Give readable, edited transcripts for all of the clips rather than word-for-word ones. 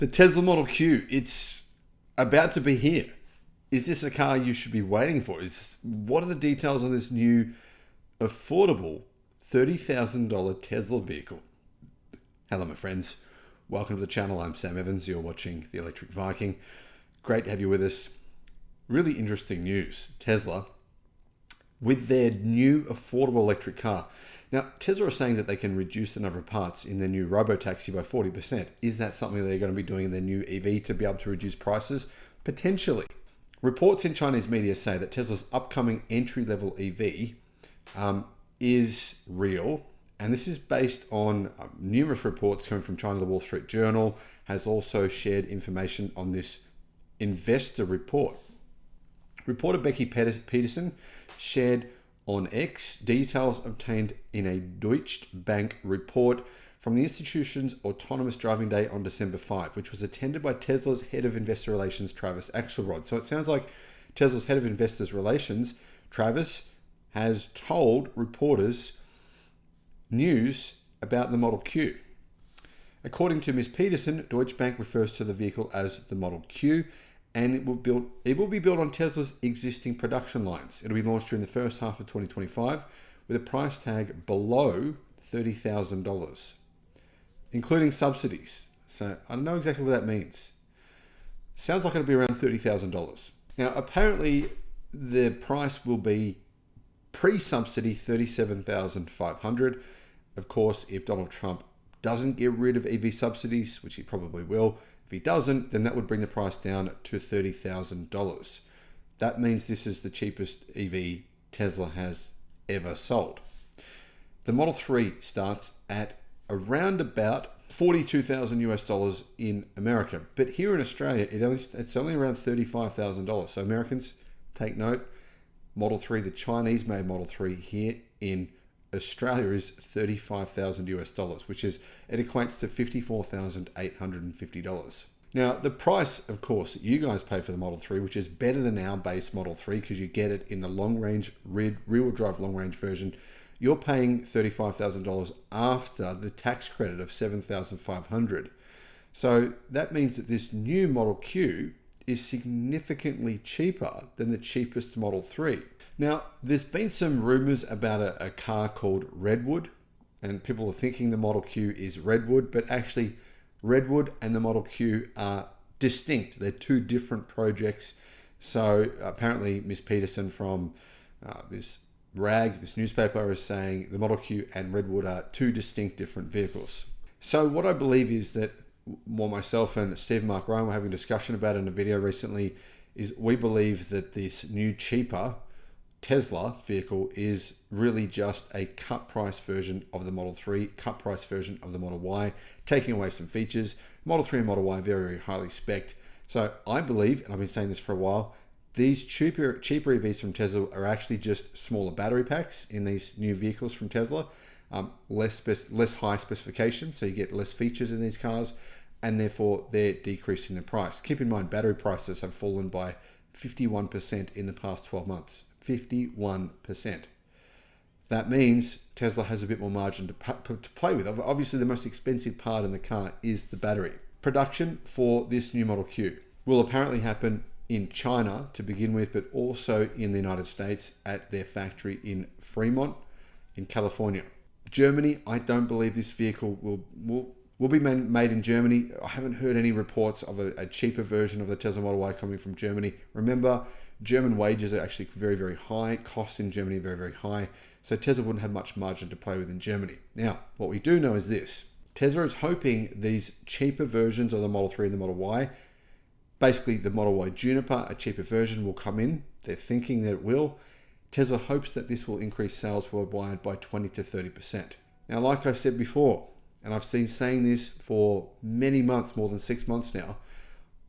The Tesla Model Q, it's about to be here. Is this a car you should be waiting for? What are the details on this new affordable $30,000 Tesla vehicle? Hello, my friends. Welcome to the channel. I'm Sam Evans. You're watching the Electric Viking. Great to have you with us. Really interesting news. Tesla, with their new affordable electric car. Now, Tesla are saying that they can reduce the number of parts in their new robotaxi by 40%. Is that something they're going to be doing in their new EV to be able to reduce prices? Potentially. Reports in Chinese media say that Tesla's upcoming entry-level EV is real. And this is based on numerous reports coming from China. The Wall Street Journal has also shared information on this investor report. Reporter Becky Peterson shared on X details obtained in a Deutsche Bank report from the institution's Autonomous Driving Day on December 5, which was attended by Tesla's head of investor relations, Travis Axelrod. So it sounds like Tesla's head of investor relations, Travis, has told reporters news about the Model Q. According to Ms. Peterson, Deutsche Bank refers to the vehicle as the Model Q, and it will be built on Tesla's existing production lines. It'll be launched during the first half of 2025 with a price tag below $30,000, including subsidies. So I don't know exactly what that means. Sounds like it'll be around $30,000. Now, apparently the price will be pre-subsidy $37,500. Of course, if Donald Trump doesn't get rid of EV subsidies, which he probably will, if he doesn't, then that would bring the price down to $30,000. That means this is the cheapest EV Tesla has ever sold. The Model 3 starts at around about $42,000 in America, but here in Australia, it's only around $35,000. So Americans, take note. Model 3, the Chinese made Model 3 here in Australia is $35,000, which is, it equates to $54,850. Now, the price, of course, that you guys pay for the Model 3, which is better than our base Model 3 because you get it in the long-range, rear-wheel drive long-range version, you're paying $35,000 after the tax credit of $7,500. So that means that this new Model Q is significantly cheaper than the cheapest Model 3. Now, there's been some rumors about a car called Redwood, and people are thinking the Model Q is Redwood, but actually Redwood and the Model Q are distinct. They're two different projects. So apparently Ms. Peterson from this newspaper is saying the Model Q and Redwood are two distinct different vehicles. So what I believe is that, well, myself and Steve Mark Ryan were having a discussion about it in a video recently, is we believe that this new cheaper Tesla vehicle is really just a cut price version of the Model 3, cut price version of the Model Y, taking away some features. Model 3 and Model Y very, very highly spec'd. So I believe, and I've been saying this for a while, these cheaper EVs from Tesla are actually just smaller battery packs in these new vehicles from Tesla, less high specification, so you get less features in these cars, and therefore they're decreasing the price. Keep in mind, battery prices have fallen by 51% in the past 12 months. 51%. That means Tesla has a bit more margin to play with. Obviously, the most expensive part in the car is the battery. Production for this new Model Q will apparently happen in China to begin with, but also in the United States at their factory in Fremont, in California. Germany, I don't believe this vehicle will be made in Germany. I haven't heard any reports of a cheaper version of the Tesla Model Y coming from Germany. Remember, German wages are actually very, very high. Costs in Germany are very, very high. So Tesla wouldn't have much margin to play with in Germany. Now, what we do know is this. Tesla is hoping these cheaper versions of the Model 3 and the Model Y, basically the Model Y Juniper, a cheaper version, will come in. They're thinking that it will. Tesla hopes that this will increase sales worldwide by 20 to 30%. Now, like I said before, and I've been saying this for many months, more than 6 months now,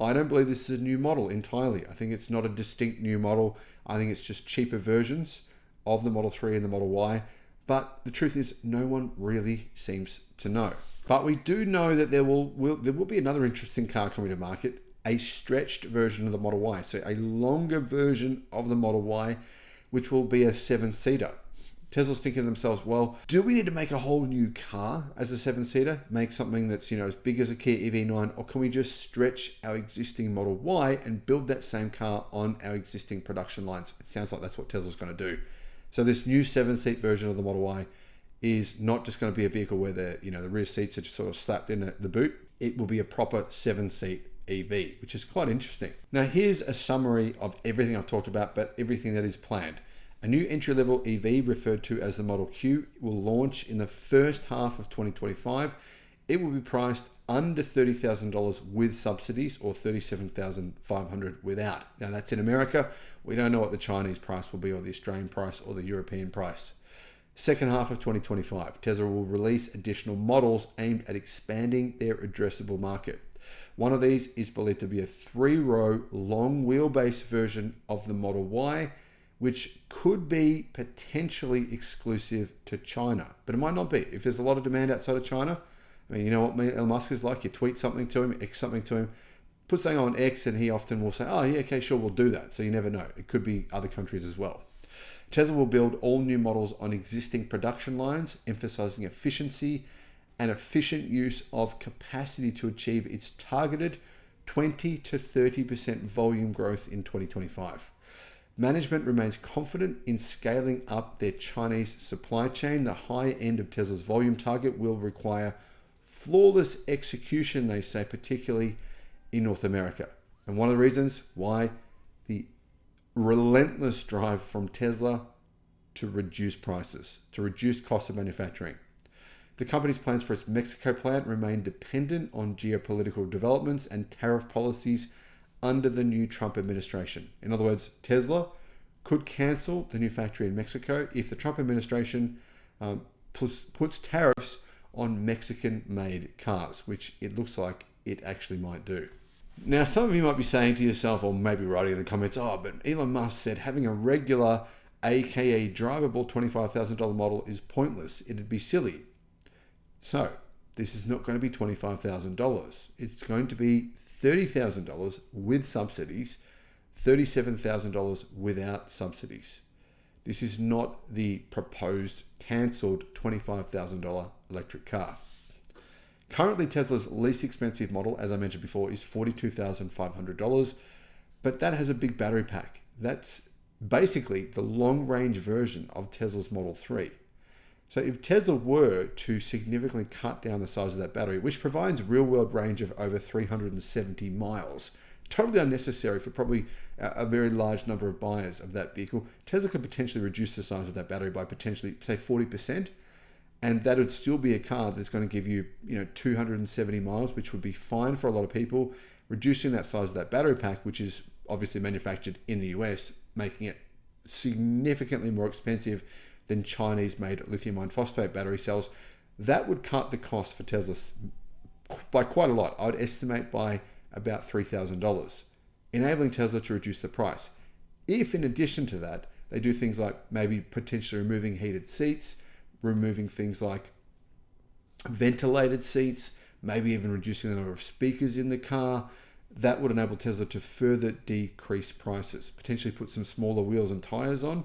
I don't believe this is a new model entirely. I think it's not a distinct new model. I think it's just cheaper versions of the Model 3 and the Model Y. But the truth is, no one really seems to know. But we do know that there will be another interesting car coming to market, a stretched version of the Model Y. So a longer version of the Model Y, which will be a 7-seater. Tesla's thinking to themselves, well, do we need to make a whole new car as a 7-seater? Make something that's, as big as a Kia EV9, or can we just stretch our existing Model Y and build that same car on our existing production lines? It sounds like that's what Tesla's going to do. So this new 7-seat version of the Model Y is not just going to be a vehicle where the rear seats are just sort of slapped in the boot. It will be a proper 7-seat EV, which is quite interesting. Now, here's a summary of everything I've talked about, but everything that is planned. A new entry-level EV, referred to as the Model Q, will launch in the first half of 2025. It will be priced under $30,000 with subsidies, or $37,500 without. Now, that's in America. We don't know what the Chinese price will be, or the Australian price, or the European price. Second half of 2025, Tesla will release additional models aimed at expanding their addressable market. One of these is believed to be a 3-row long wheelbase version of the Model Y, which could be potentially exclusive to China, but it might not be. If there's a lot of demand outside of China, I mean, you know what Elon Musk is like. You tweet something to him, X something to him, put something on X, and he often will say, oh yeah, okay, sure, we'll do that. So you never know. It could be other countries as well. Tesla will build all new models on existing production lines, emphasizing efficiency and efficient use of capacity to achieve its targeted 20 to 30% volume growth in 2025. Management remains confident in scaling up their Chinese supply chain. The high end of Tesla's volume target will require flawless execution, they say, particularly in North America. And one of the reasons why, the relentless drive from Tesla to reduce prices, to reduce cost of manufacturing. The company's plans for its Mexico plant remain dependent on geopolitical developments and tariff policies under the new Trump administration. In other words, Tesla could cancel the new factory in Mexico if the Trump administration puts tariffs on Mexican-made cars, which it looks like it actually might do. Now, some of you might be saying to yourself, or maybe writing in the comments, oh, but Elon Musk said having a regular, aka drivable $25,000 model is pointless. It'd be silly. So, this is not going to be $25,000. It's going to be $30,000 with subsidies, $37,000 without subsidies. This is not the proposed cancelled $25,000 electric car. Currently, Tesla's least expensive model, as I mentioned before, is $42,500, but that has a big battery pack. That's basically the long-range version of Tesla's Model 3. So if Tesla were to significantly cut down the size of that battery, which provides real-world range of over 370 miles, totally unnecessary for probably a very large number of buyers of that vehicle, Tesla could potentially reduce the size of that battery by potentially, say, 40%, and that would still be a car that's going to give you, 270 miles, which would be fine for a lot of people. Reducing that size of that battery pack, which is obviously manufactured in the US, making it significantly more expensive than Chinese-made lithium iron phosphate battery cells, that would cut the cost for Tesla by quite a lot. I would estimate by about $3,000, enabling Tesla to reduce the price. If in addition to that, they do things like maybe potentially removing heated seats, removing things like ventilated seats, maybe even reducing the number of speakers in the car, that would enable Tesla to further decrease prices, potentially put some smaller wheels and tires on.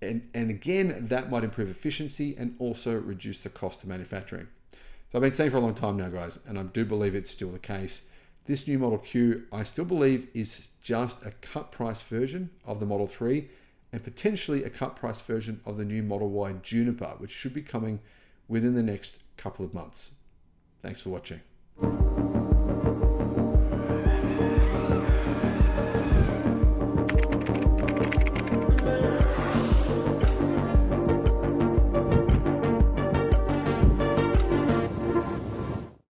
And again, that might improve efficiency and also reduce the cost of manufacturing. So I've been saying for a long time now, guys, and I do believe it's still the case. This new Model Q, I still believe, is just a cut price version of the Model 3 and potentially a cut price version of the new Model Y Juniper, which should be coming within the next couple of months. Thanks for watching.